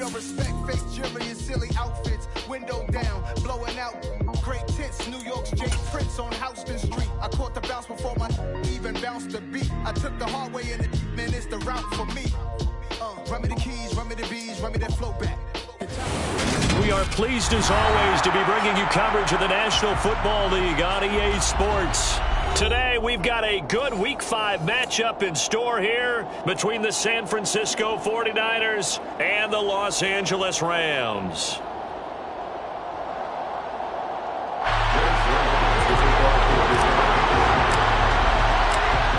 don't respect fake jewelry and silly outfits. Window down, blowing out great tits. New York's Jay Prince on Houston Street. I caught the bounce before my even bounced the beat. I took the hard way in it, man, it's the route for me. Run me the keys, run me the bees, run me that flow back. We are pleased as always to be bringing you coverage of the National Football League on EA Sports. Today we've got a good Week 5 matchup in store here between the San Francisco 49ers and the Los Angeles Rams.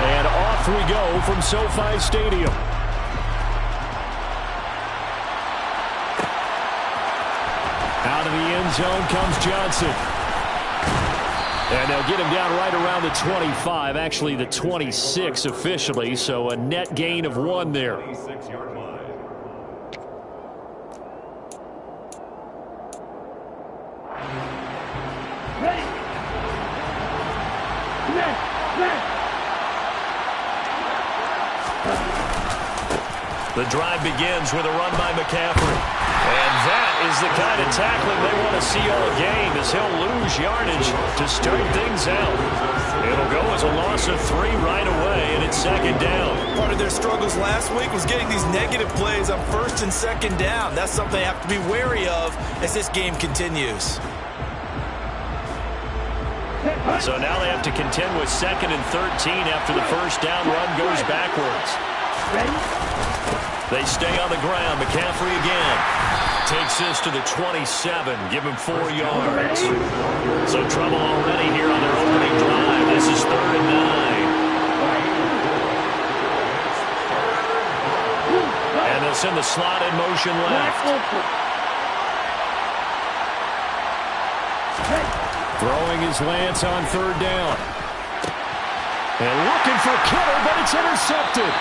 And off we go from SoFi Stadium. Out of the end zone comes Johnson. And they'll get him down right around the 25, actually the 26 officially, so a net gain of 1 there. The drive begins with a run by McCaffrey. And that is the kind of tackling they want to see all game, as he'll lose yardage to start things out. It'll go as a loss of 3 right away, and it's second down. Part of their struggles last week was getting these negative plays on first and second down. That's something they have to be wary of as this game continues. So now they have to contend with 2nd and 13 after the first down run goes backwards. They stay on the ground. McCaffrey again. Takes this to the 27. Give him 4 yards. So trouble already here on their opening drive. This is 3rd and 9. And they'll send the slot in motion left. Throwing his Lance on 3rd down. And looking for Kittle, but it's intercepted.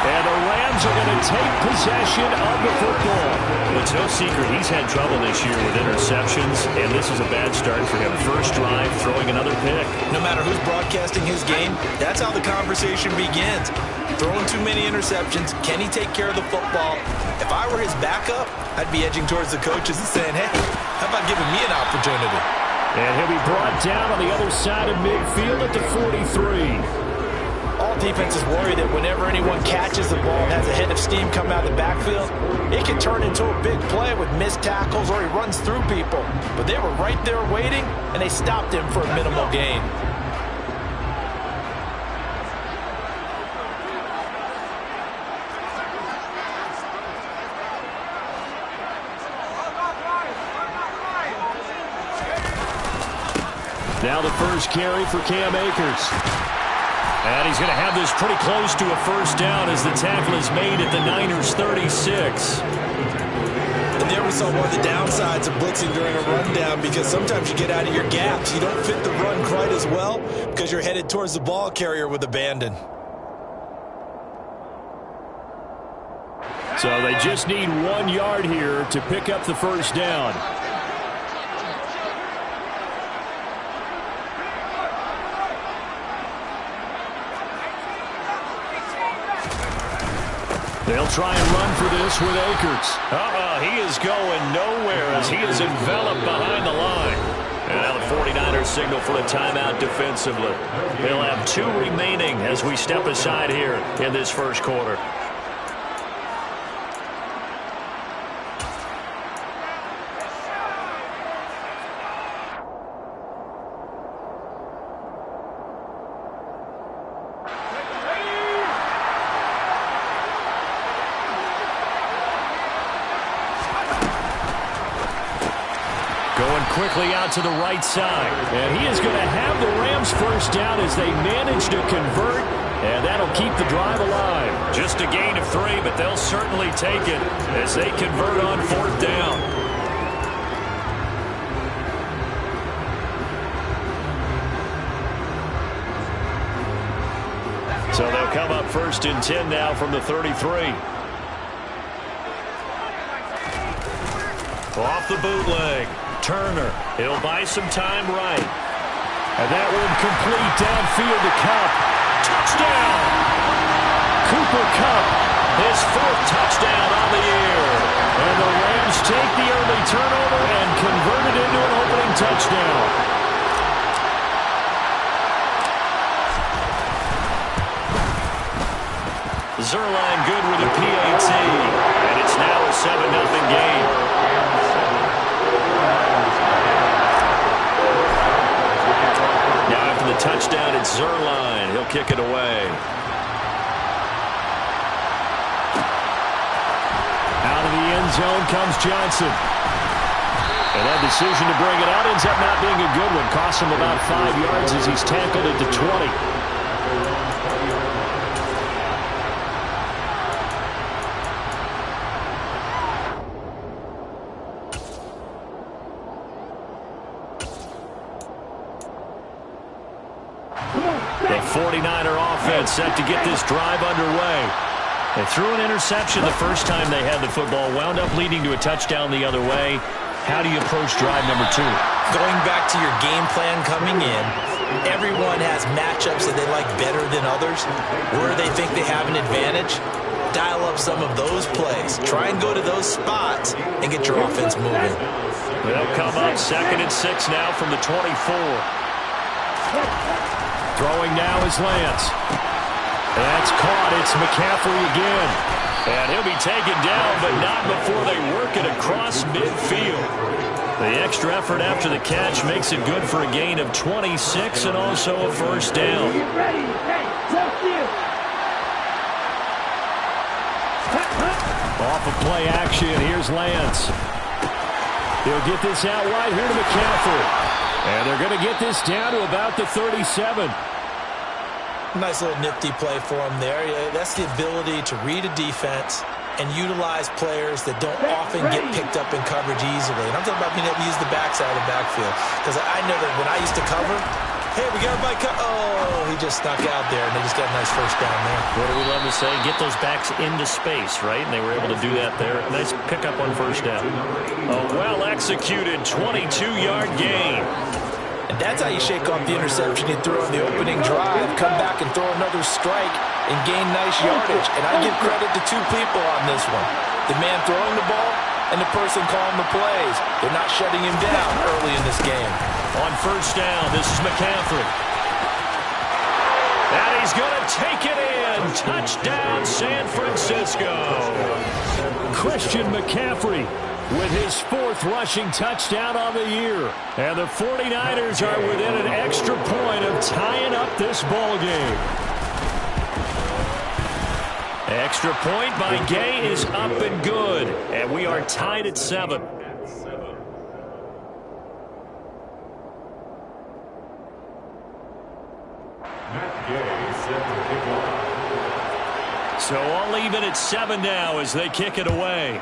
And the Rams are going to take possession of the football. It's no secret he's had trouble this year with interceptions, and this is a bad start for him. First drive, throwing another pick. No matter who's broadcasting his game, that's how the conversation begins. Throwing too many interceptions, can he take care of the football? If I were his backup, I'd be edging towards the coaches and saying, hey, how about giving me an opportunity? And he'll be brought down on the other side of midfield at the 43. All defenses worry that whenever anyone catches the ball and has a head of steam come out of the backfield, it can turn into a big play with missed tackles or he runs through people. But they were right there waiting, and they stopped him for a minimal gain. Now the first carry for Cam Akers. And he's going to have this pretty close to a first down as the tackle is made at the Niners' 36. And there we saw one of the downsides of blitzing during a rundown, because sometimes you get out of your gaps. You don't fit the run quite as well because you're headed towards the ball carrier with abandon. So they just need 1 yard here to pick up the first down. They'll try and run for this with Akers. He is going nowhere as he is enveloped behind the line. And now the 49ers signal for a timeout defensively. They'll have 2 remaining as we step aside here in this first quarter. Quickly out to the right side. And he is going to have the Rams first down as they manage to convert. And that'll keep the drive alive. Just a gain of 3, but they'll certainly take it as they convert on 4th down. So they'll come up 1st and 10 now from the 33. Off the bootleg. Turner, he'll buy some time right. And that one complete downfield to Kupp. Touchdown! Cooper Kupp, his 4th touchdown on the year. turnover and converted into an opening touchdown. Zerline good with a PAT, and it's now a 7-0 game. Now after the touchdown, it's Zerline. He'll kick it away. Out of the end zone comes Johnson. And that decision to bring it out ends up not being a good one. Costs him about 5 yards as he's tackled at the 20. The 49er offense set to get this drive underway. They threw an interception the first time they had the football, wound up leading to a touchdown the other way. How do you approach drive number 2? Going back to your game plan coming in, everyone has matchups that they like better than others. Where they think they have an advantage, dial up some of those plays. Try and go to those spots and get your offense moving. They'll come up 2nd and 6 now from the 24. Throwing now is Lance. That's caught. It's McCaffrey again. And he'll be taken down, but not before they work it across midfield. The extra effort after the catch makes it good for a gain of 26 and also a first down. Off of play action, here's Lance. He'll get this out wide here to McCaffrey. And they're going to get this down to about the 37. Nice little nifty play for him there. That's the ability to read a defense and utilize players that don't often get picked up in coverage easily. And I'm talking about being able to use the backside of the backfield. Because I know that when I used to cover, hey, we got everybody oh, he just snuck out there, and they just got a nice first down there. What do we love to say? Get those backs into space, right? And they were able to do that there. Nice pickup on first down. A well-executed 22-yard gain. And that's how you shake off the interception you threw on the opening drive, come back and throw another strike and gain nice yardage. And I give credit to two people on this one. The man throwing the ball and the person calling the plays. They're not shutting him down early in this game. On first down, this is McCaffrey. And he's going to take it in. Touchdown, San Francisco. Christian McCaffrey with his 4th rushing touchdown on the year. And the 49ers are within an extra point of tying up this ball game. Extra point by Gay is up and good. And we are tied at 7. So all even at 7 now as they kick it away.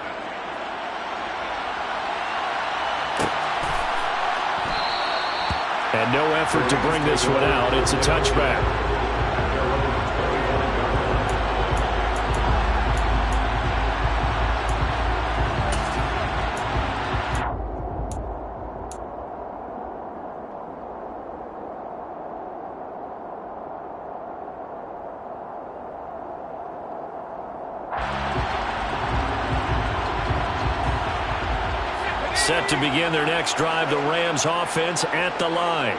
And no effort to bring this one out. It's a touchback. Set to begin their next drive, the Rams offense at the line.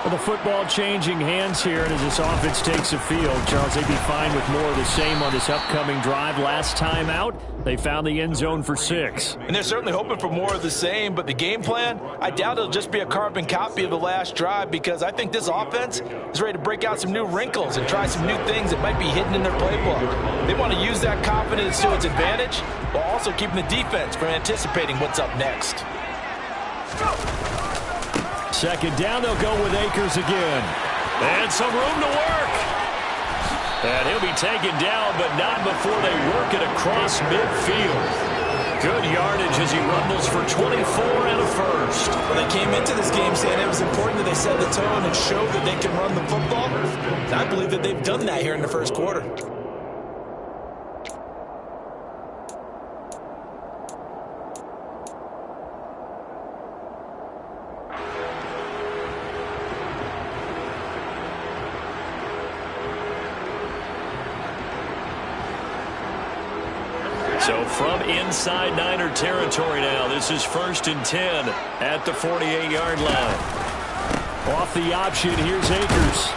Well, the football changing hands here, and as this offense takes the field, Charles, they'd be fine with more of the same on this upcoming drive. Last time out, they found the end zone for 6. And they're certainly hoping for more of the same, but the game plan, I doubt it'll just be a carbon copy of the last drive, because I think this offense is ready to break out some new wrinkles and try some new things that might be hidden in their playbook. They want to use that confidence to its advantage, while also keeping the defense from anticipating what's up next. Second down, they'll go with Akers again. And some room to work. And he'll be taken down, but not before they work it across midfield. Good yardage as he rumbles for 24 and a first. Well, they came into this game saying it was important that they set the tone and show that they can run the football. And I believe that they've done that here in the first quarter. So from inside Niner territory now, this is 1st and 10 at the 48-yard line. Off the option, here's Akers.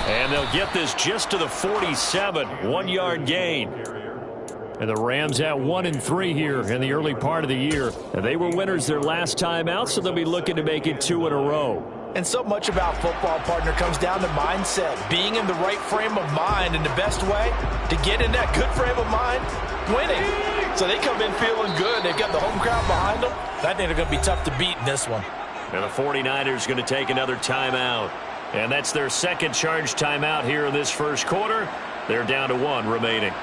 And they'll get this just to the 47, 1-yard gain. And the Rams at 1-3 here in the early part of the year. And they were winners their last time out, so they'll be looking to make it 2 in a row. And so much about football, partner, comes down to mindset. Being in the right frame of mind, and the best way to get in that good frame of mind, winning. So they come in feeling good. They've got the home crowd behind them. I think they're going to be tough to beat in this one. And the 49ers going to take another timeout. And that's their second charge timeout here in this first quarter. They're down to 1 remaining.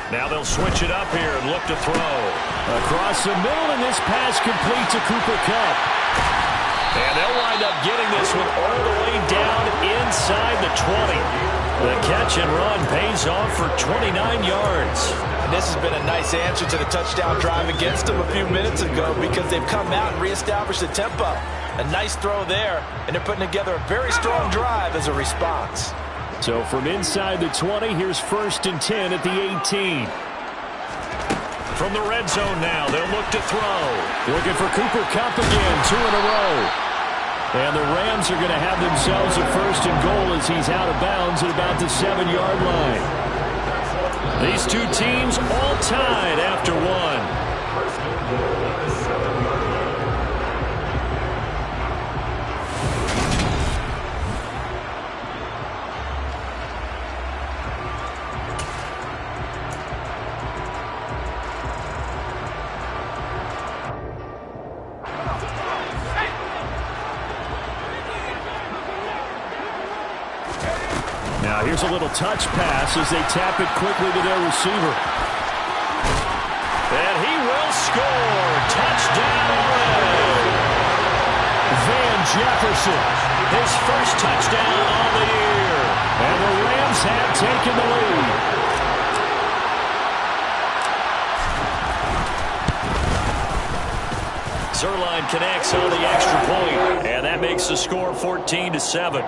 Now they'll switch it up here and look to throw. Across the middle, and this pass complete to Cooper Kupp. And they'll wind up getting this one all the way down inside the 20. The catch and run pays off for 29 yards. And this has been a nice answer to the touchdown drive against them a few minutes ago because they've come out and reestablished the tempo. A nice throw there, and they're putting together a very strong drive as a response. So from inside the 20, here's 1st and 10 at the 18. From the red zone now, they'll look to throw. Looking for Cooper Kupp again, 2 in a row. And the Rams are going to have themselves a 1st and goal as he's out of bounds at about the 7-yard line. These two teams all tied after 1. Now here's a little touch pass as they tap it quickly to their receiver. And he will score. Touchdown. Van Jefferson, his first touchdown on the year. And the Rams have taken the lead. Zerline connects on the extra point, and that makes the score 14-7.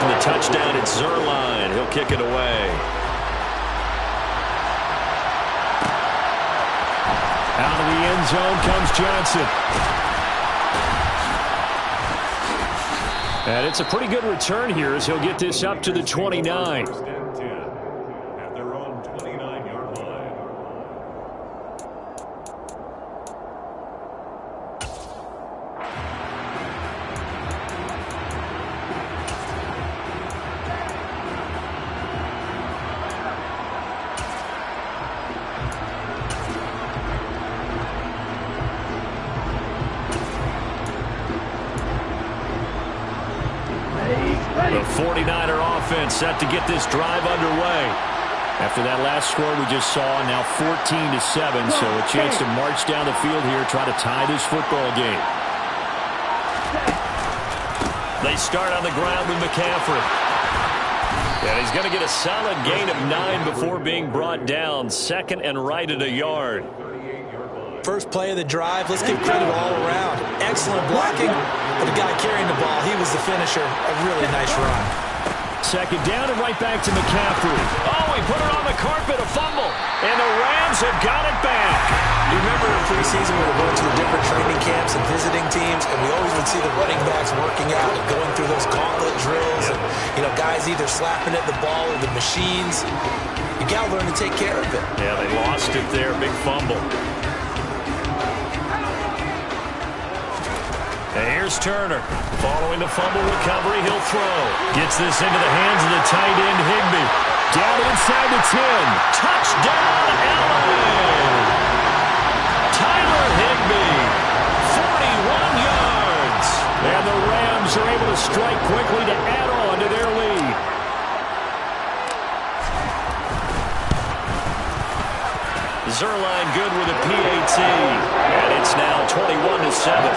The touchdown, it's Zerline. He'll kick it away. Out of the end zone comes Johnson. And it's a pretty good return here as he'll get this up to the 29. At their own 29-yard line. The 49er offense set to get this drive underway. After that last score we just saw, now 14-7, so a chance to march down the field here, try to tie this football game. They start on the ground with McCaffrey. And he's going to get a solid gain of 9 before being brought down. 2nd and right at a yard. First play of the drive, let's give credit all around. Excellent blocking, but the guy carrying the ball, he was the finisher. A really nice run. 2nd down and right back to McCaffrey. Oh, he put it on the carpet, a fumble. And the Rams have got it back. You remember in preseason we were going to the different training camps and visiting teams, and we always would see the running backs working out and going through those gauntlet drills. Yep. And, you know, guys either slapping at the ball or the machines. You got to learn to take care of it. Yeah, they lost it there. Big fumble. And here's Turner. Following the fumble recovery, he'll throw. Gets this into the hands of the tight end, Higbee. Down inside the 10. Touchdown, LA! Tyler Higbee, 41 yards. And the Rams are able to strike quickly to add on to their lead. Zerline good with a PAT. And it's now 21-7.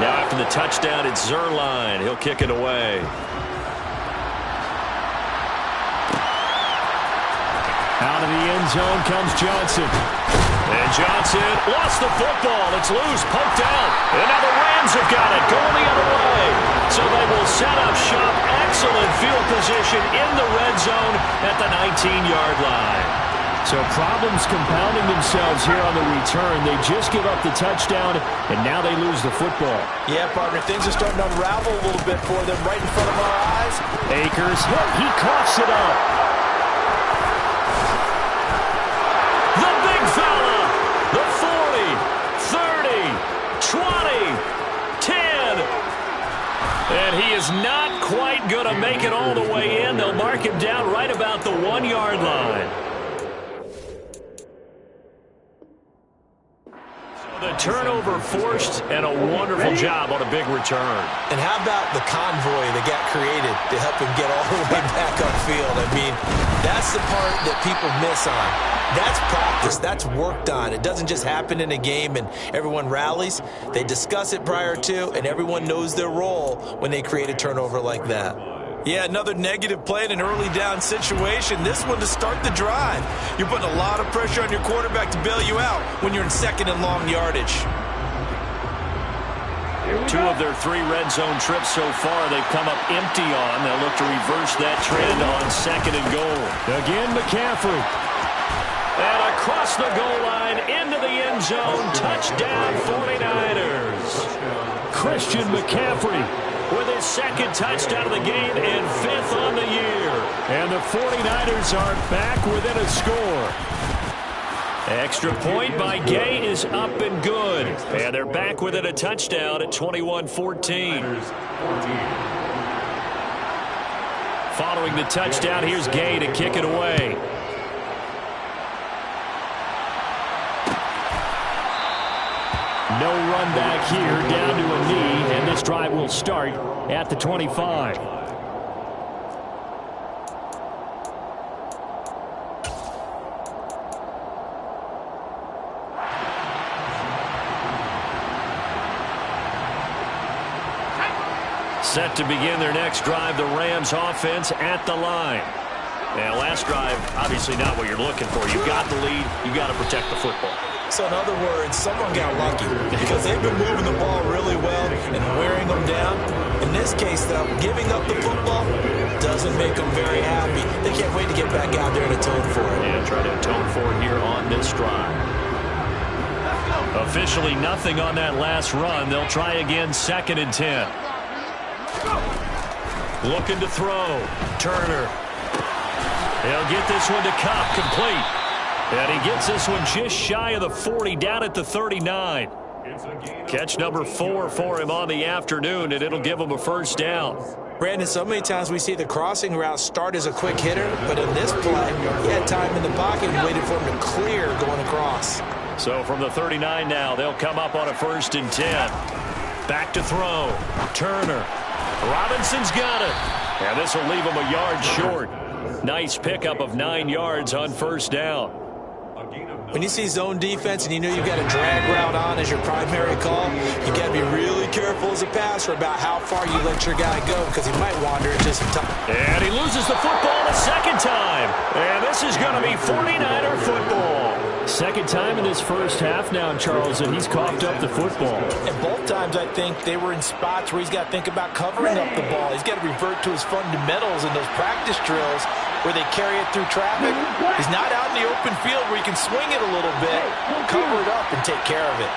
Now after the touchdown, it's Zerline. He'll kick it away. Out Out of the end zone comes Johnson. And Johnson lost the football. It's loose, poked out. And now the Rams have got it, going the other way. So they will set up shop. Excellent field position in the red zone at the 19-yard line. So problems compounding themselves here on the return. They just give up the touchdown, and now they lose the football. Yeah, partner, things are starting to unravel a little bit for them right in front of our eyes. Akers hit. He coughs it up. The big fella. The 40, 30, 20, 10. And he is not quite going to make it all the way in. They'll mark him down right about the 1-yard line. The turnover forced, and a wonderful job on a big return. And how about the convoy that got created to help him get all the way back upfield? I mean, that's the part that people miss on. That's practice. That's worked on. It doesn't just happen in a game and everyone rallies. They discuss it prior to, and everyone knows their role when they create a turnover like that. Yeah, another negative play in an early down situation. This one to start the drive. You're putting a lot of pressure on your quarterback to bail you out when you're in second and long yardage. 2 of their 3 red zone trips so far they've come up empty on. They'll look to reverse that trend on second and goal. Again, McCaffrey. And across the goal line into the end zone. Touchdown 49ers. Christian McCaffrey with his 2nd touchdown of the game and 5th on the year. And the 49ers are back within a score. Extra point by Gay is up and good. And they're back within a touchdown at 21-14. Following the touchdown, here's Gay to kick it away. No run back here, down to a knee, and this drive will start at the 25. Set to begin their next drive, the Rams offense at the line. Now, last drive, obviously not what you're looking for. You've got the lead. You've got to protect the football. So, in other words, someone got lucky because they've been moving the ball really well and wearing them down. In this case, though, giving up the football doesn't make them very happy. They can't wait to get back out there and atone for it. Yeah, try to atone for it here on this drive. Officially nothing on that last run. They'll try again, 2nd and 10. Looking to throw. Turner. He'll get this one to Cup, complete. And he gets this one just shy of the 40, down at the 39. Catch number 4 for him on the afternoon, and it'll give him a first down. Brandon, so many times we see the crossing route start as a quick hitter, but in this play, he had time in the pocket and waited for him to clear going across. So from the 39 now, they'll come up on a 1st and 10. Back to throw. Turner. Robinson's got it. And this will leave him a yard short. Nice pickup of 9 yards on 1st down. When you see zone defense and you know you've got a drag route on as your primary call, you got to be really careful as a passer about how far you let your guy go because he might wander into some time. And he loses the football a 2nd time. And this is going to be 49er football. 2nd time in this first half now, Charles, and he's coughed up the football. And both times I think they were in spots where he's got to think about covering up the ball. He's got to revert to his fundamentals in those practice drills where they carry it through traffic. He's not out in the open field where he can swing it a little bit, cover it up, and take care of it.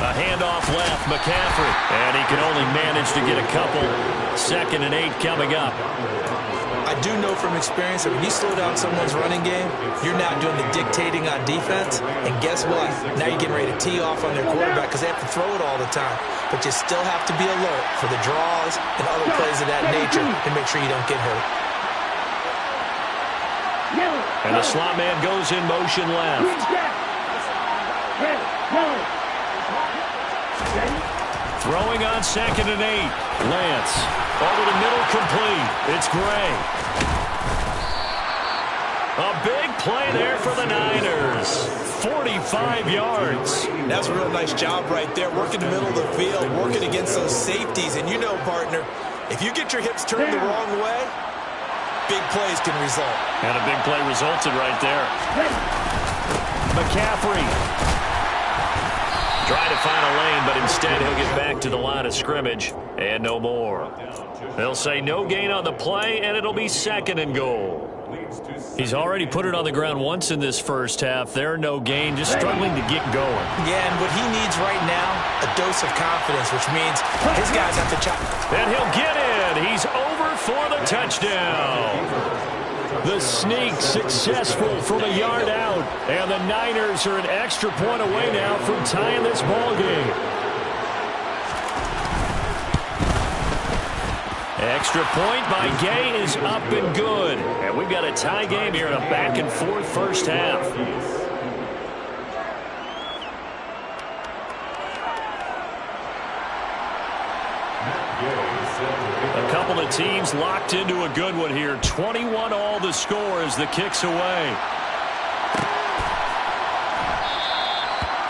A handoff left, McCaffrey. And he can only manage to get a couple. 2nd and 8 coming up. I do know from experience that when you slow down someone's running game, you're not doing the dictating on defense. And guess what? Now you're getting ready to tee off on their quarterback because they have to throw it all the time. But you still have to be alert for the draws and other plays of that nature to make sure you don't get hurt. And the slot man goes in motion left. Throwing on 2nd and 8. Lance over the middle, complete. It's Gray. A big play there for the Niners. 45 yards. That's a real nice job right there. Working the middle of the field, working against those safeties. And you know, partner, If you get your hips turned the wrong way, big plays can result. And a big play resulted right there. McCaffrey trying to find a lane, but instead he'll get back to the line of scrimmage and no more. They'll say no gain on the play, and it'll be 2nd and goal. He's already put it on the ground once in this first half. There, no gain, just struggling to get going. Yeah, and what he needs right now, a dose of confidence, which means his guys have to chop. And he'll get in. He's over for the touchdown. The sneak successful from a yard out. And the Niners are an extra point away now from tying this ball game. Extra point by Gay is up and good. And we've got a tie game here in a back-and-forth first half. A couple of teams locked into a good one here. 21 all the score as the kick's away.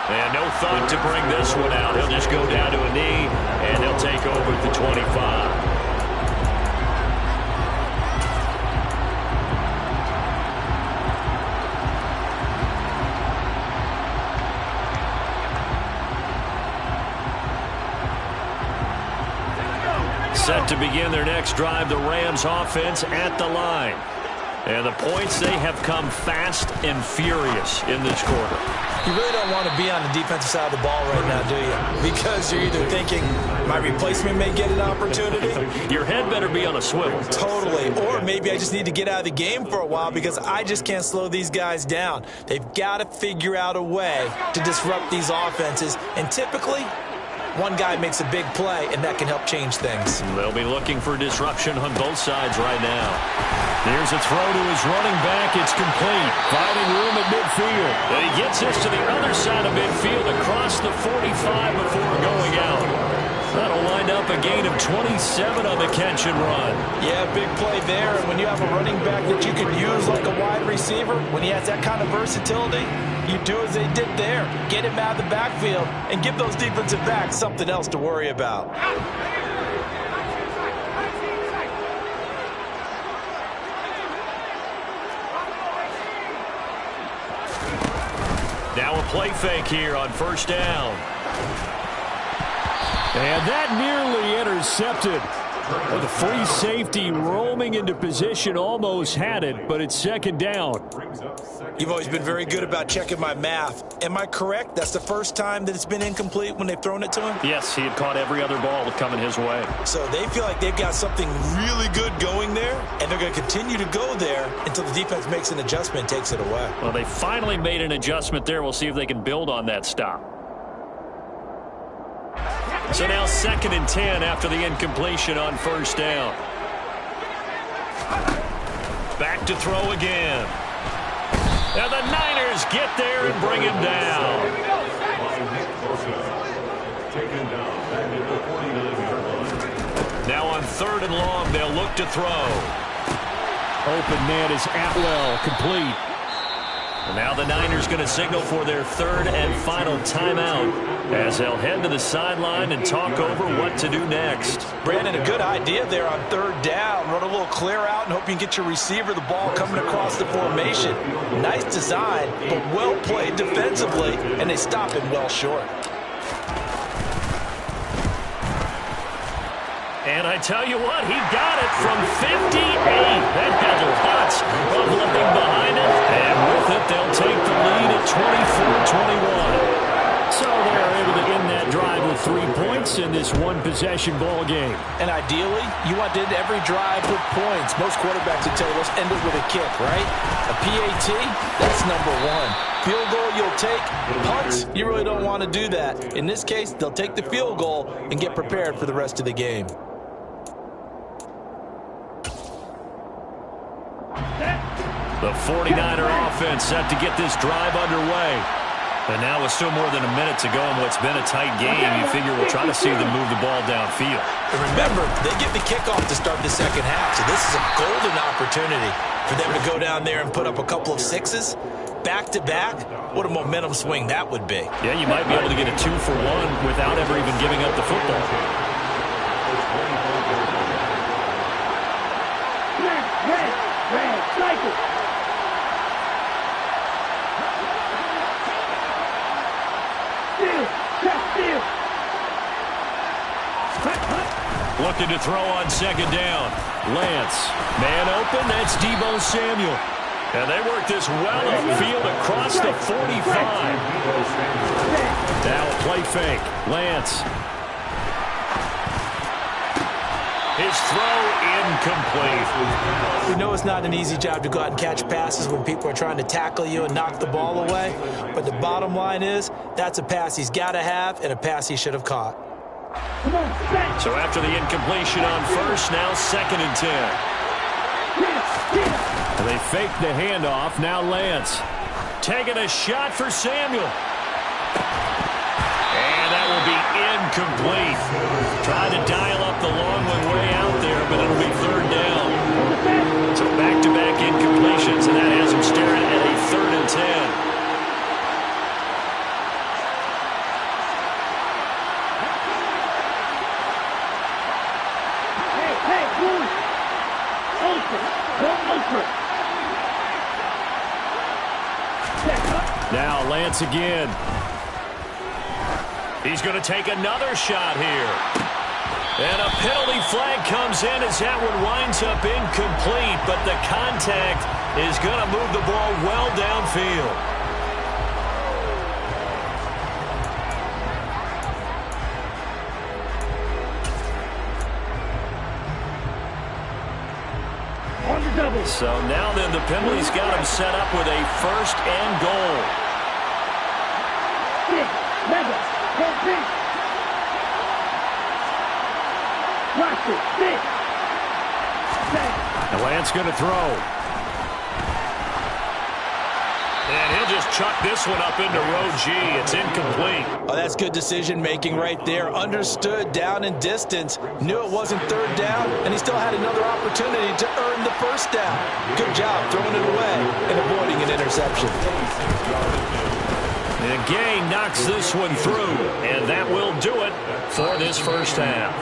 And no thought to bring this one out. He'll just go down to a knee, and he'll take over at the 25. Set to begin their next drive, the Rams offense at the line. And the points, they have come fast and furious in this quarter. You really don't want to be on the defensive side of the ball right now, do you? Because you're either thinking, my replacement may get an opportunity. Your head better be on a swivel. Totally. Or maybe I just need to get out of the game for a while because I just can't slow these guys down. They've got to figure out a way to disrupt these offenses. And typically, one guy makes a big play, and that can help change things. They'll be looking for disruption on both sides right now. Here's a throw to his running back. It's complete. Finding room at midfield. And he gets this to the other side of midfield across the 45 before going out. That'll wind up a gain of 27 on the catch and run. Yeah, big play there. And when you have a running back that you can use like a wide receiver, when he has that kind of versatility, you do as they did there. Get him out of the backfield and give those defensive backs something else to worry about. Now a play fake here on first down. And that nearly intercepted. The free safety roaming into position almost had it, but it's 2nd down. You've always been very good about checking my math. Am I correct? That's the first time that it's been incomplete when they've thrown it to him? Yes, he had caught every other ball coming his way. So they feel like they've got something really good going there, and they're going to continue to go there until the defense makes an adjustment and takes it away. Well, they finally made an adjustment there. We'll see if they can build on that stop. So now 2nd and 10 after the incompletion on first down. Back to throw again. And the Niners get there and bring him down. Now on 3rd and long, they'll look to throw. Open man is Atwell, complete. And now the Niners going to signal for their 3rd and final timeout as they'll head to the sideline and talk over what to do next. Brandon, a good idea there on 3rd down. Run a little clear out and hope you can get your receiver the ball coming across the formation. Nice design, but well played defensively, and they stop him well short. And I tell you what, he got it from 58. That had lots of limping behind it. And with it, they'll take the lead at 24-21. So they're able to end that drive with 3 points in this one-possession ball game. And ideally, you want to end every drive with points. Most quarterbacks would tell you, let's end it with a kick, right? A PAT, that's number 1. Field goal you'll take. Punts, you really don't want to do that. In this case, they'll take the field goal and get prepared for the rest of the game. The 49er offense set to get this drive underway. And now with still more than a minute to go in what's been a tight game, you figure we'll try to see them move the ball downfield. And remember, they get the kickoff to start the second half, so this is a golden opportunity for them to go down there and put up a couple of sixes. Back-to-back, what a momentum swing that would be. Yeah, you might be able to get a 2-for-1 without ever even giving up the football. Looking to throw on second down. Lance. Man open. That's Deebo Samuel. And they work this well upfield across the 45. Now a play fake. Lance. His throw incomplete. We know it's not an easy job to go out and catch passes when people are trying to tackle you and knock the ball away. But the bottom line is that's a pass he's got to have and a pass he should have caught. So after the incompletion on first, now 2nd and 10. They fake the handoff. Now Lance taking a shot for Samuel. And that will be incomplete. Trying to dial up the long one way out there, but it'll be 3rd down. So back-to-back incompletions, and that has him staring at a 3rd and 10. Now Lance again. He's going to take another shot here. And a penalty flag comes in as that one winds up incomplete, but the contact is going to move the ball well downfield. So now then the penalty's got him set up with a 1st and goal. And Lance going to throw. And he'll just chuck this one up into row G. It's incomplete. Oh, that's good decision-making right there. Understood down in distance. Knew it wasn't 3rd down, and he still had another opportunity to earn the 1st down. Good job throwing it away and avoiding an interception. And Gay knocks this one through, and that will do it for this first half.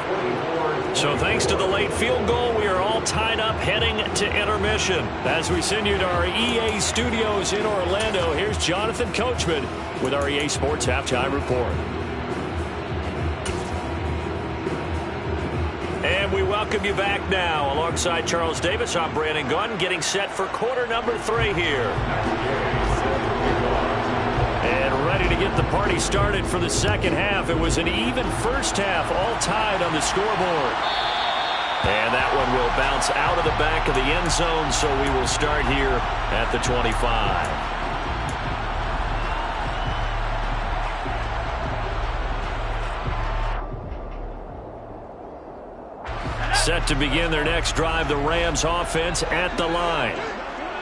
So thanks to the late field goal, we are all tied up heading to intermission. As we send you to our EA studios in Orlando, here's Jonathan Coachman with our EA Sports Halftime Report. And we welcome you back now. Alongside Charles Davis, I'm Brandon Gunn, getting set for quarter number 3 here. And ready to get the party started for the second half. It was an even first half, all tied on the scoreboard. And that one will bounce out of the back of the end zone, so we will start here at the 25. Set to begin their next drive, the Rams offense at the line.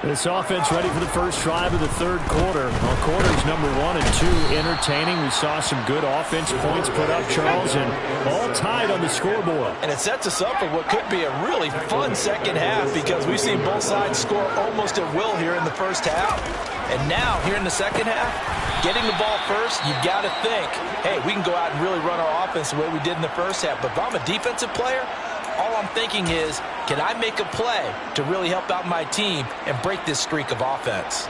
This offense ready for the first drive of the 3rd quarter. Well, quarters number 1 and 2 entertaining. We saw some good offense points put up, Charles, and all tied on the scoreboard. And it sets us up for what could be a really fun second half because we've seen both sides score almost at will here in the first half. And now, here in the second half, getting the ball first, you've got to think, hey, we can go out and really run our offense the way we did in the first half. But if I'm a defensive player, all I'm thinking is, can I make a play to really help out my team and break this streak of offense?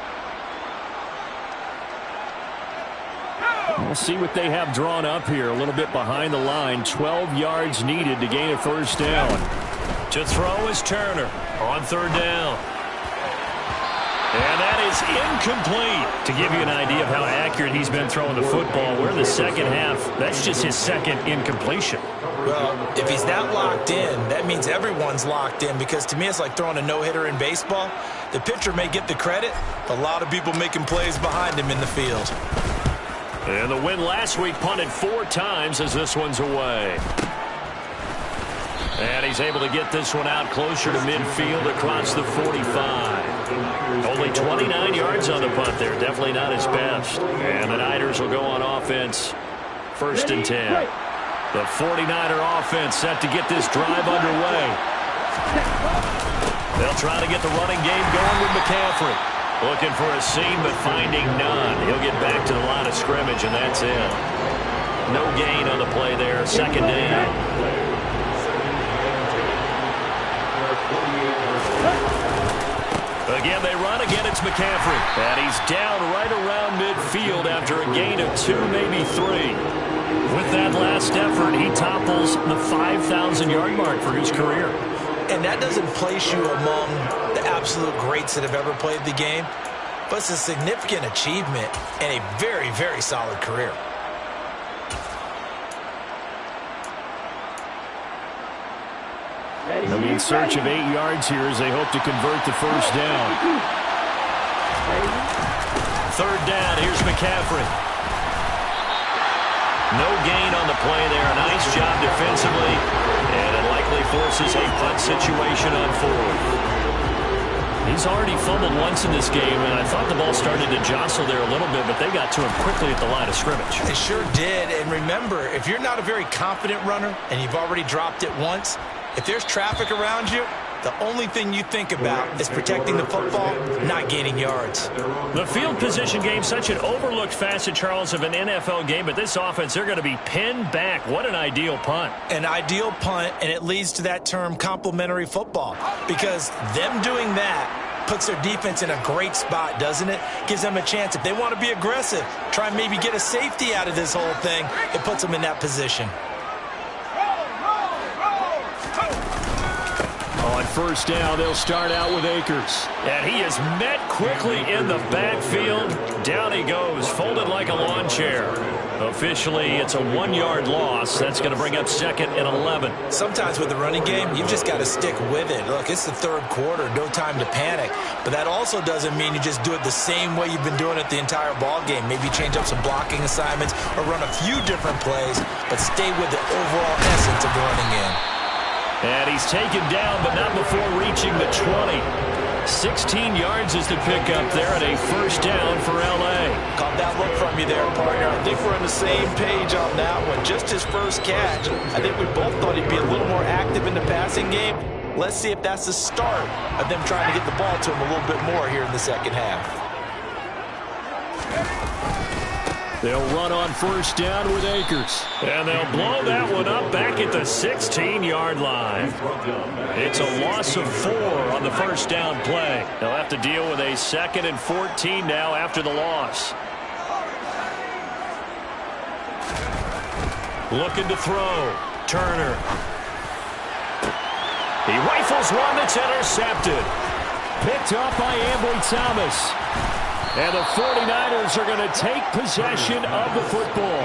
We'll see what they have drawn up here. A little bit behind the line. 12 yards needed to gain a first down. To throw is Turner on 3rd down. And that is incomplete. To give you an idea of how accurate he's been throwing the football, we're in the second half. That's just his 2nd incompletion. Well, if he's that locked in, that means everyone's locked in because to me it's like throwing a no-hitter in baseball. The pitcher may get the credit. A lot of people making plays behind him in the field. And the win last week punted 4 times as this one's away. And he's able to get this one out closer to midfield across the 45. Only 29 yards on the punt there. Definitely not his best. And the Niners will go on offense. 1st and 10. The 49er offense set to get this drive underway. They'll try to get the running game going with McCaffrey. Looking for a seam, but finding none. He'll get back to the line of scrimmage, and that's it. No gain on the play there. 2nd down. Again, they run. Again, it's McCaffrey. And he's down right around midfield after a gain of 2, maybe 3. With that last effort, he topples the 5,000-yard mark for his career. And that doesn't place you among the absolute greats that have ever played the game, but it's a significant achievement and a very, very solid career. They'll be in search of 8 yards here as they hope to convert the first down. Third down, here's McCaffrey. No gain on the play there. Nice job defensively, and it likely forces a punt situation on 4th. He's already fumbled once in this game, and I thought the ball started to jostle there a little bit, but they got to him quickly at the line of scrimmage. They sure did, and remember, if you're not a very confident runner and you've already dropped it once, if there's traffic around you, the only thing you think about is protecting the football, not gaining yards. The field position game, such an overlooked facet, Charles, of an NFL game, but this offense, they're going to be pinned back. What an ideal punt. An ideal punt, and it leads to that term complementary football, because them doing that puts their defense in a great spot, doesn't it? Gives them a chance. If they want to be aggressive, try and maybe get a safety out of this whole thing, it puts them in that position. On first down, they'll start out with Akers. And he is met quickly in the backfield. Down he goes, folded like a lawn chair. Officially, it's a 1-yard loss. That's going to bring up 2nd and 11. Sometimes with the running game, you've just got to stick with it. Look, it's the 3rd quarter, no time to panic. But that also doesn't mean you just do it the same way you've been doing it the entire ball game. Maybe change up some blocking assignments or run a few different plays, but stay with the overall essence of the running game. And he's taken down, but not before reaching the 20. 16 yards is the pickup there at a first down for L.A. Caught that look from you there, partner. I think we're on the same page on that one. Just his first catch. I think we both thought he'd be a little more active in the passing game. Let's see if that's the start of them trying to get the ball to him a little bit more here in the second half. They'll run on first down with Akers. And they'll blow that one up back at the 16-yard line. It's a loss of 4 on the first down play. They'll have to deal with a 2nd and 14 now after the loss. Looking to throw. Turner. He rifles one that's intercepted. Picked up by Ambry Thomas. And the 49ers are going to take possession of the football.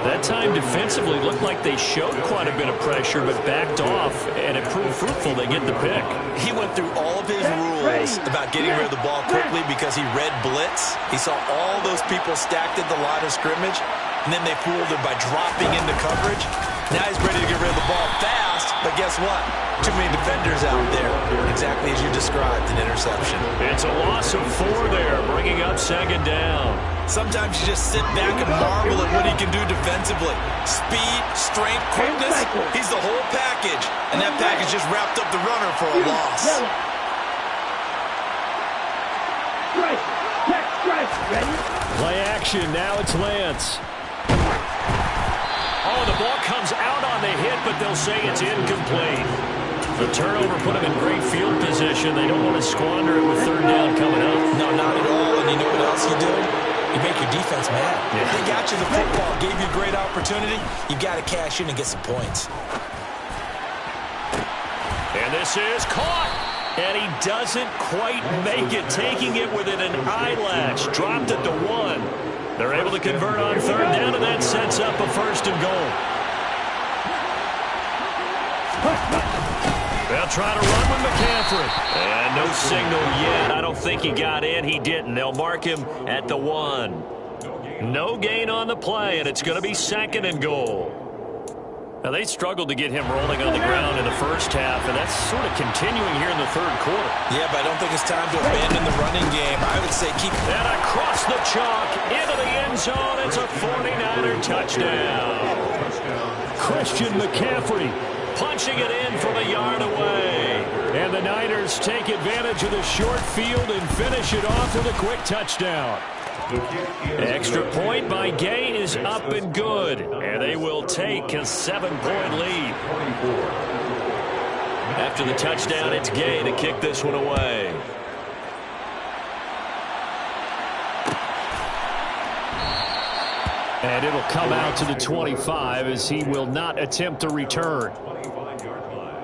That time defensively looked like they showed quite a bit of pressure, but backed off, and it proved fruitful. They get the pick. He went through all of his rules about getting rid of the ball quickly because he read blitz. He saw all those people stacked at the line of scrimmage, and then they fooled him by dropping into coverage. Now he's ready to get rid of the ball fast, but guess what? Too many defenders out there. Exactly as you described, an interception. It's a loss of 4 there, bringing up 2nd down. Sometimes you just sit back and marvel at what he can do defensively. Speed, strength, quickness, he's the whole package. And that package just wrapped up the runner for a loss. Play action, now it's Lance. Oh, the ball comes out on the hit, but they'll say it's incomplete. The turnover put them in great field position. They don't want to squander it with 3rd down coming up. No, not at all. And you know what else you do? You make your defense mad. Yeah. They got you the football, gave you a great opportunity. You got to cash in and get some points. And this is caught. And he doesn't quite make it, taking it within an eyelash. Dropped at the 1. They're able to convert on 3rd down, and that sets up a 1st and goal. They'll try to run with McCaffrey. And no signal yet. I don't think he got in. He didn't. They'll mark him at the 1. No gain on the play, and it's going to be 2nd and goal. Now, they struggled to get him rolling on the ground in the first half, and that's sort of continuing here in the 3rd quarter. Yeah, but I don't think it's time to abandon the running game. I would say keep... And across the chalk, into the end zone, it's a 49er touchdown. Christian McCaffrey punching it in from a yard away. And the Niners take advantage of the short field and finish it off with a quick touchdown. Extra point by Gay is up and good, and they will take a 7-point lead. After the touchdown, it's Gay to kick this one away. And it'll come out to the 25 as he will not attempt to return. 25-yard line.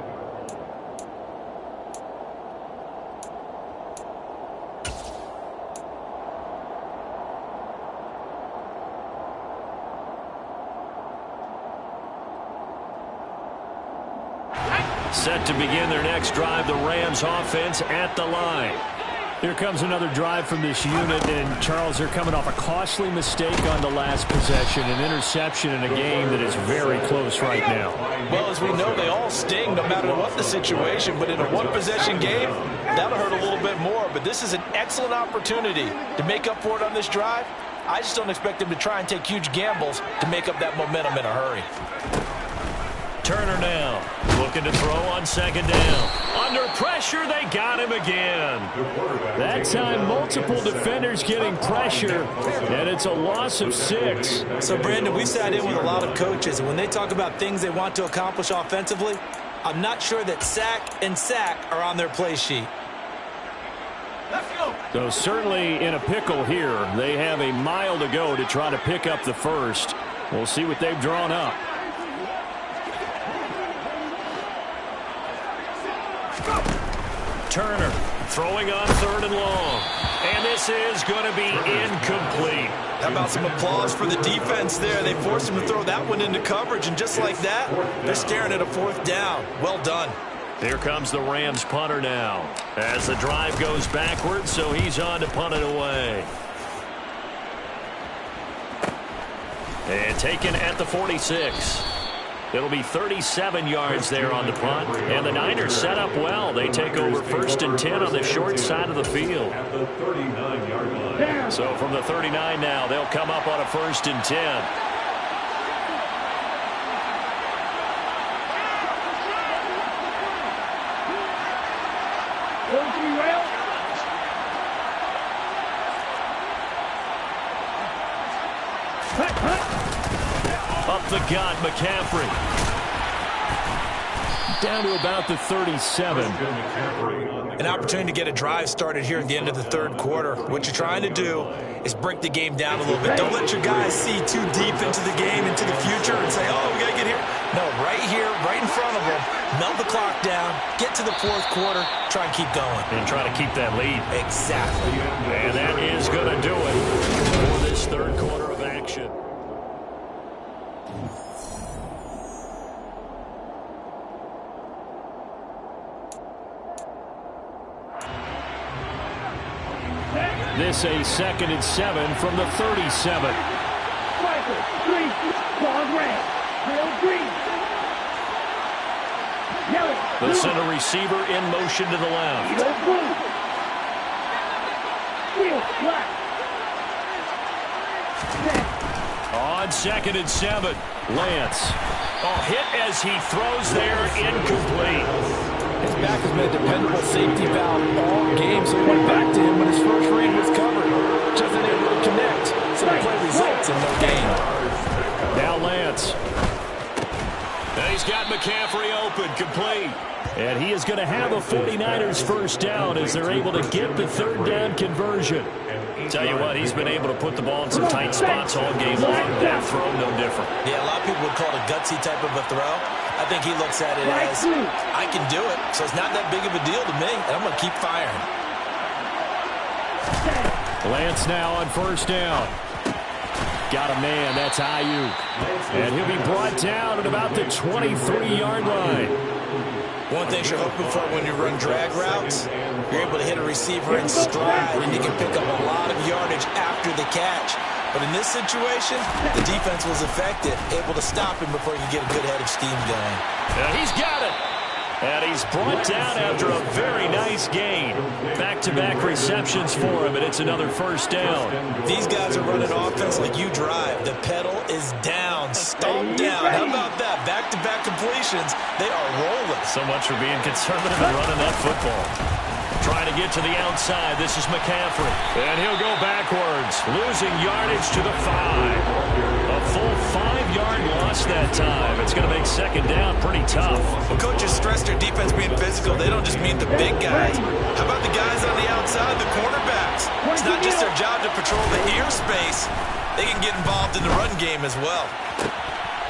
Set to begin their next drive, the Rams offense at the line. Here comes another drive from this unit, and Charles, they're coming off a costly mistake on the last possession, an interception in a game that is very close right now. Well, as we know, they all sting no matter what the situation, but in a one-possession game, that'll hurt a little bit more. But this is an excellent opportunity to make up for it on this drive. I just don't expect them to try and take huge gambles to make up that momentum in a hurry. Turner now, looking to throw on second down. Under pressure, they got him again. That time, multiple defenders getting pressure, and it's a loss of 6. So, Brandon, we sat in with a lot of coaches, and when they talk about things they want to accomplish offensively, I'm not sure that sack and sack are on their play sheet. So certainly in a pickle here. They have a mile to go to try to pick up the first. We'll see what they've drawn up. Turner throwing on 3rd and long. And this is going to be incomplete. How about some applause for the defense there? They forced him to throw that one into coverage, and just like that, they're staring at a 4th down. Well done. Here comes the Rams punter now as the drive goes backwards, so he's on to punt it away. And taken at the 46. It'll be 37 yards there on the punt. And the Niners set up well. They take over 1st and 10 on the short side of the field. At the 39-yard line. So from the 39 now, they'll come up on a 1st and 10. Up the gut, McCaffrey. Down to about the 37. An opportunity to get a drive started here at the end of the 3rd quarter. What you're trying to do is break the game down a little bit. Don't let your guys see too deep into the game, into the future, and say, oh, we got to get here. No, right here, right in front of them, melt the clock down, get to the 4th quarter, try and keep going. And try to keep that lead. Exactly. And that is going to do it for this 3rd quarter of action. This a 2nd and 7 from the 37. The center receiver in motion to the left. On 2nd and 7, Lance. Hit as he throws there, incomplete. His back has been a dependable safety valve all game, so he went back to him when his first read was covered. Just didn't able to connect, so the play results in no gain. Now Lance. And he's got McCaffrey open, complete. And he is going to have a 49ers first down as they're able to get the 3rd down conversion. Tell you what, he's been able to put the ball in some tight spots all game long. That throw, no different. Yeah, a lot of people would call it a gutsy type of a throw. I think he looks at it as, I can do it, so it's not that big of a deal to me, and I'm going to keep firing. Lance now on 1st down. Got a man, that's Ayuk. And he'll be brought down at about the 23-yard line. One thing you're hoping for when you run drag routes, you're able to hit a receiver in stride, and you can pick up a lot of yardage after the catch. But in this situation, the defense was effective, able to stop him before he could get a good head of steam going. He's got it. And he's brought down after a very nice gain. Back-to-back receptions for him, and it's another 1st down. These guys are running offense like you drive. The pedal is down, stomped down. How about that? Back-to-back completions. They are rolling. So much for being conservative and running that football. Trying to get to the outside. This is McCaffrey. And he'll go backwards, losing yardage to the 5. A full 5-yard loss that time. It's going to make 2nd down pretty tough. Well, coaches stress their defense being physical. They don't just mean the big guys. How about the guys on the outside, the cornerbacks? It's not just their job to patrol the ear space. they can get involved in the run game as well.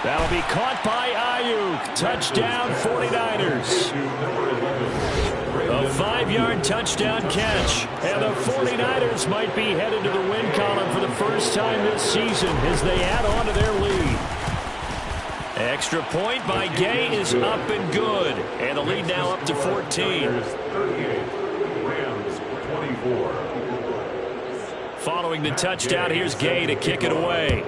That'll be caught by Ayuk. Touchdown, 49ers. A 5-yard touchdown catch. And the 49ers might be headed to the win column for the first time this season as they add on to their lead. Extra point by Gay is up and good. And the lead now up to 14. Rams 24. Following the touchdown, here's Gay to kick it away.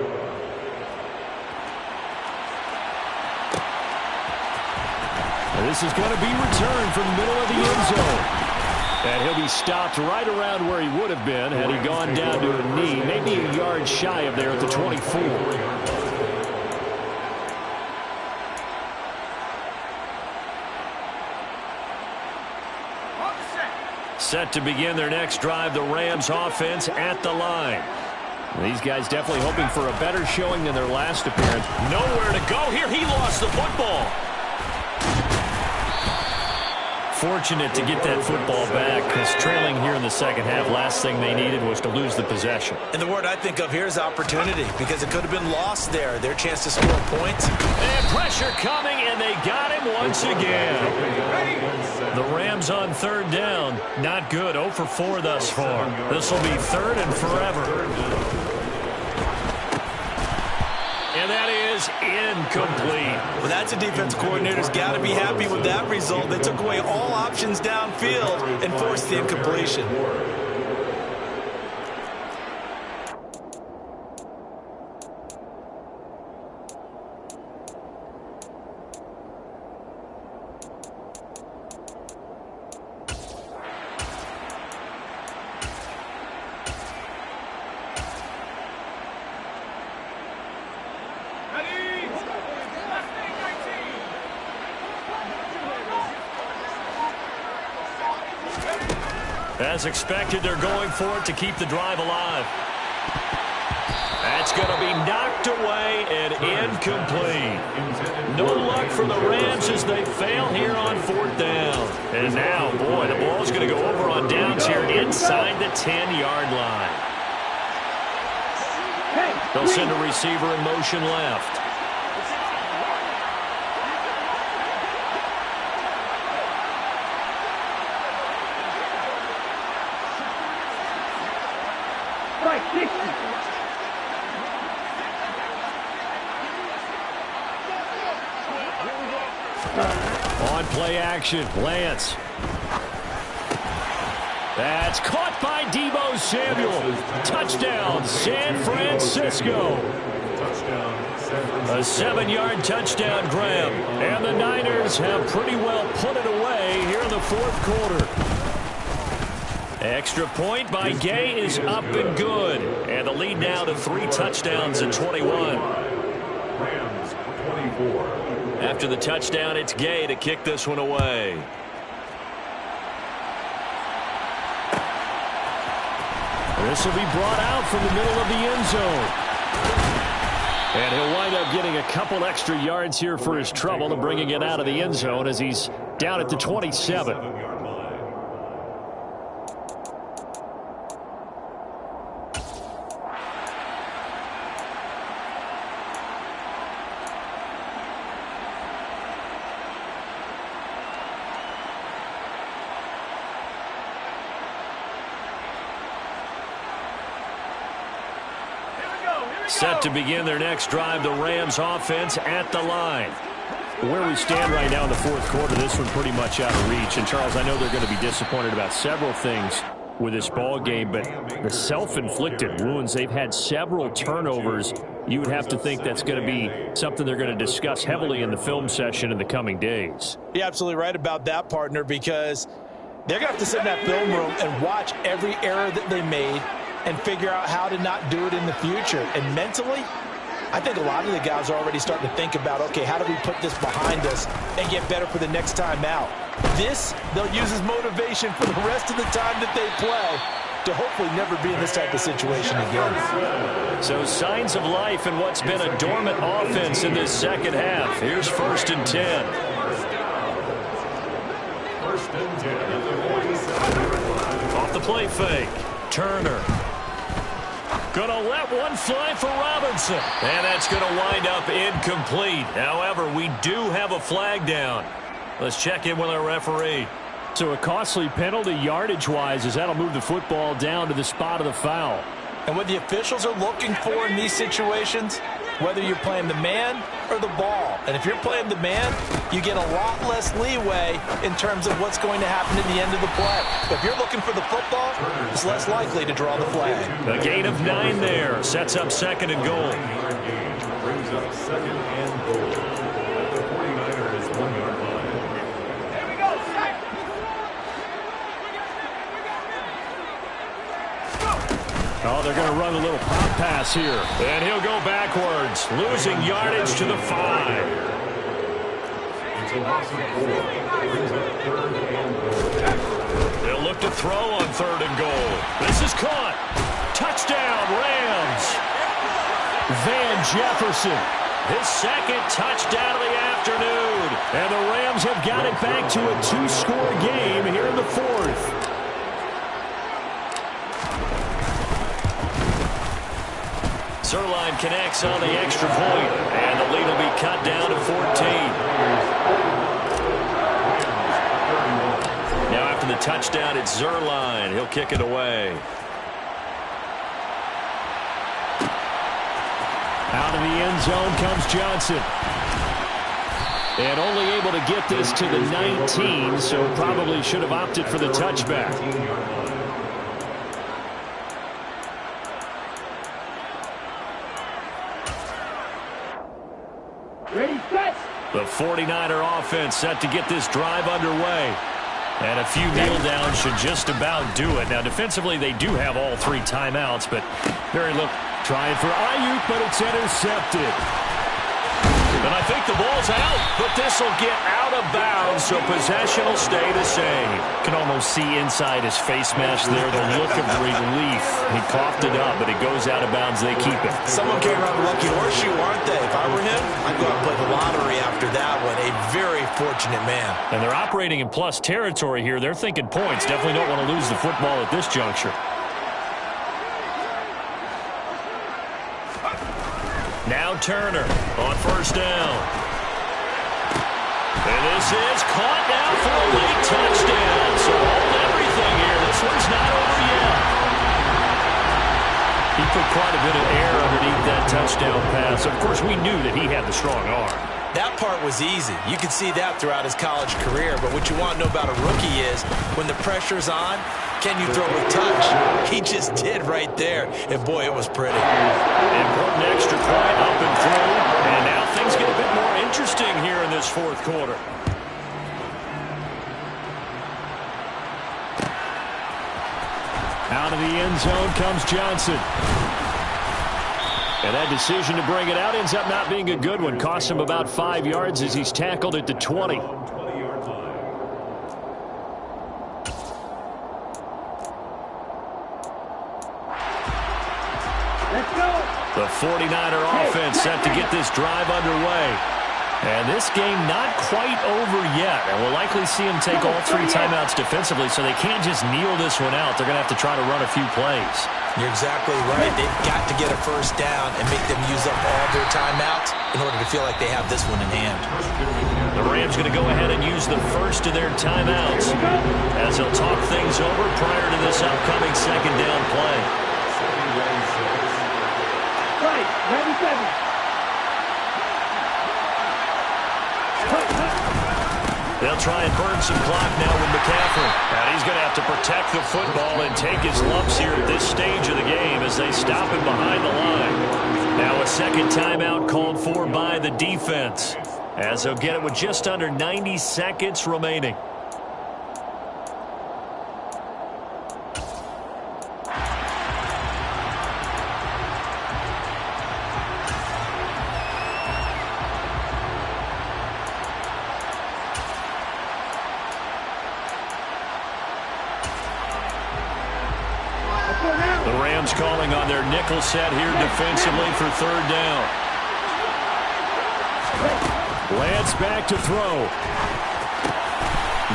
This is going to be returned from the middle of the end zone. And he'll be stopped right around where he would have been had he gone down to a knee, maybe a yard shy of there at the 24. Set to begin their next drive, the Rams offense at the line. These guys definitely hoping for a better showing than their last appearance. Nowhere to go here. He lost the football. Fortunate to get that football back because trailing here in the second half, last thing they needed was to lose the possession. And the word I think of here is opportunity because it could have been lost there. Their chance to score points. And pressure coming, and they got him once again. The Rams on third down. Not good. 0 for 4 thus far. This will be third and forever. And that is incomplete. Well, that's a defense coordinator's got to be happy with that result. They took away all options downfield and forced the incompletion. As expected, they're going for it to keep the drive alive. That's going to be knocked away and incomplete. No luck for the Rams as they fail here on fourth down. And now, boy, the ball's going to go over on downs here inside the 10-yard line. They'll send a receiver in motion left. On play action, Lance. That's caught by Deebo Samuel. Touchdown, San Francisco. A 7-yard touchdown grab. And the Niners have pretty well put it away here in the fourth quarter. Extra point by Gay is up and good. And the lead now to 3 touchdowns at 21. Rams 24. After the touchdown, it's Gay to kick this one away. This will be brought out from the middle of the end zone. And he'll wind up getting a couple extra yards here for his trouble and bringing it out of the end zone as he's down at the 27. Set to begin their next drive, the Rams offense at the line. Where we stand right now in the fourth quarter, this one pretty much out of reach. And, Charles, I know they're going to be disappointed about several things with this ball game, but the self-inflicted wounds, they've had several turnovers. You would have to think that's going to be something they're going to discuss heavily in the film session in the coming days. You're absolutely right about that, partner, because they're going to have to sit in that film room and watch every error that they made and figure out how to not do it in the future. And mentally, I think a lot of the guys are already starting to think about, okay, how do we put this behind us and get better for the next time out? This, they'll use as motivation for the rest of the time that they play to hopefully never be in this type of situation again. So signs of life in what's been a dormant offense in this second half. Here's 1st and 10. 1st and 10 at the 47. Off the play fake. Turner. Gonna let one fly for Robinson. And that's going to wind up incomplete. However, we do have a flag down. Let's check in with our referee. So a costly penalty yardage-wise as that'll move the football down to the spot of the foul. And what the officials are looking for in these situations, whether you're playing the man or the ball. And if you're playing the man, you get a lot less leeway in terms of what's going to happen at the end of the play. If you're looking for the football, it's less likely to draw the flag. A gain of 9 there. Sets up second and goal. Brings up second and goal. At the 49ers 1-yard line. Oh, they're going to run a little pop pass here. And he'll go backwards, losing yardage to the 5. It's a loss of 4. Brings up third and goal. They'll look to throw on third and goal. This is caught. Touchdown, Rams. Van Jefferson, his second touchdown of the afternoon. And the Rams have got it back to a 2-score game here in the 4th. Zerline connects on the extra point, and the lead will be cut down to 14. Now after the touchdown, it's Zerline. He'll kick it away. Out of the end zone comes Johnson. And only able to get this to the 19, so probably should have opted for the touchback. The 49er offense set to get this drive underway. And a few kneel downs should just about do it. Now, defensively, they do have all 3 timeouts, but very look trying for Ayuk, but it's intercepted. And I think the ball's out, but this will get out of bounds, so possession will stay the same. Can almost see inside his face mask there, the look of relief. He coughed it up, but it goes out of bounds. They keep it. Someone came around the lucky horseshoe, aren't they? If I were him, I'd go out and play the lottery after that one. A very fortunate man. And they're operating in plus territory here. They're thinking points. Definitely don't want to lose the football at this juncture. Now Turner on first down. And this is caught now for a late touchdown. So hold everything here. This one's not over yet. He put quite a bit of air underneath that touchdown pass. Of course, we knew that he had the strong arm. That part was easy. You could see that throughout his college career. But what you want to know about a rookie is when the pressure's on, can you throw with touch? He just did right there. And, boy, it was pretty. Important extra point up and through. And now things get a bit more interesting here in this 4th quarter. Out of the end zone comes Johnson. And that decision to bring it out ends up not being a good one. Costs him about 5 yards as he's tackled at the 20. The 49er offense set to get this drive underway. And this game not quite over yet. And we'll likely see them take all 3 timeouts defensively, so they can't just kneel this one out. They're going to have to try to run a few plays. You're exactly right. They've got to get a first down and make them use up all their timeouts in order to feel like they have this one in hand. The Rams going to go ahead and use the first of their timeouts as they'll talk things over prior to this upcoming second down play. Right, 97. They'll try and burn some clock now with McCaffrey. And he's going to have to protect the football and take his lumps here at this stage of the game as they stop him behind the line. Now a second timeout called for by the defense as they'll get it with just under 90 seconds remaining. The Rams calling on their nickel set here defensively for third down. Lance back to throw.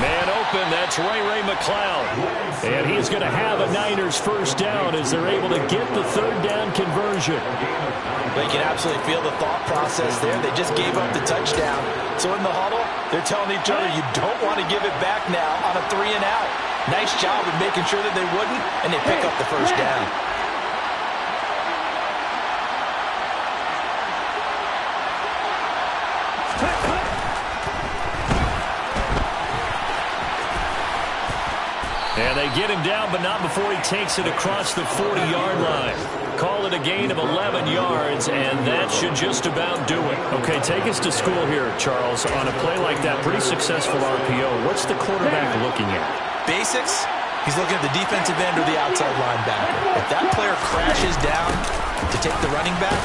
Man open, that's Ray McCloud. And he's going to have a Niners first down as they're able to get the third down conversion. They can absolutely feel the thought process there. They just gave up the touchdown. So in the huddle, they're telling each other, you don't want to give it back now on a 3-and-out. Nice job of making sure that they wouldn't, and they pick up the first down. And they get him down, but not before he takes it across the 40-yard line. Call it a gain of 11 yards, and that should just about do it. Okay, take us to school here, Charles. On a play like that, pretty successful RPO. What's the quarterback looking at? Basics, he's looking at the defensive end or the outside linebacker. If that player crashes down to take the running back,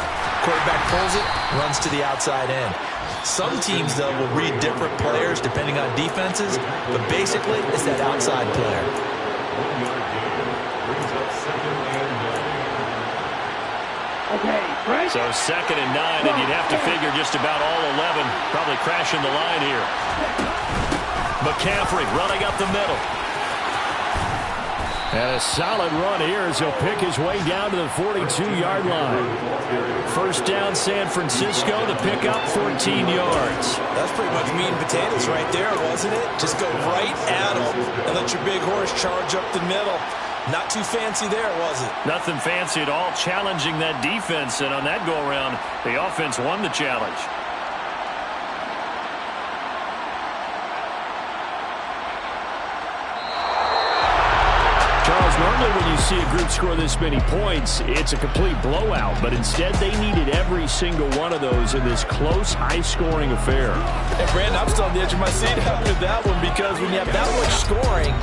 quarterback pulls it, runs to the outside end. Some teams, though, will read different players depending on defenses, but basically it's that outside player. Okay, right? So 2nd and 9, and you'd have to figure just about all 11 probably crashing the line here. McCaffrey running up the middle. And a solid run here as he'll pick his way down to the 42-yard line. First down, San Francisco to pick up 14 yards. That's pretty much meat and potatoes right there, wasn't it? Just go right at them and let your big horse charge up the middle. Not too fancy there, was it? Nothing fancy at all, challenging that defense. And on that go-around, the offense won the challenge. Charles, normally when you see a group score this many points, it's a complete blowout. But instead, they needed every single one of those in this close, high-scoring affair. And, Brandon, I'm still on the edge of my seat after that one because when you have that much scoring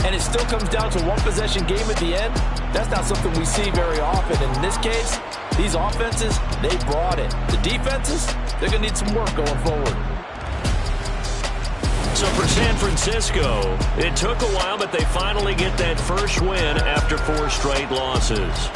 and it still comes down to one-possession game at the end, that's not something we see very often. And in this case, these offenses, they brought it. The defenses, they're going to need some work going forward. So for San Francisco, it took a while, but they finally get that first win after 4 straight losses.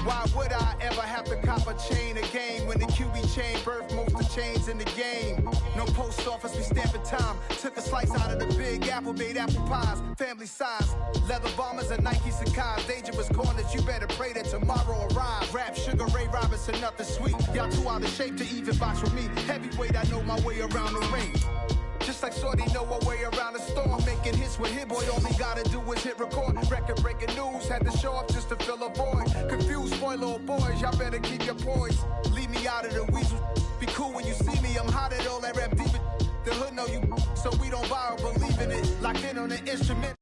Why would I ever have to cop a chain again when the QB chain birthed most of chains in the game? No post office, we stamping time. Took a slice out of the big apple, made apple pies, family size. Leather bombers and Nike Sacai's. Dangerous corners, you better pray that tomorrow arrives. Rap, Sugar Ray Robinson, nothing sweet. Y'all too out of shape to even box with me. Heavyweight, I know my way around the ring. Just like Shorty know her way around the storm. Making hits with Hit Boy, all he gotta do is hit record. Record breaking news, had to show up just to fill a void. Confused, spoiled little boys, y'all better keep your poise. Leave me out of the weasel. Be cool when you see me, I'm hot at all that rap deep. The hood know you, so we don't borrow, believe in it. Locked in on the instrument.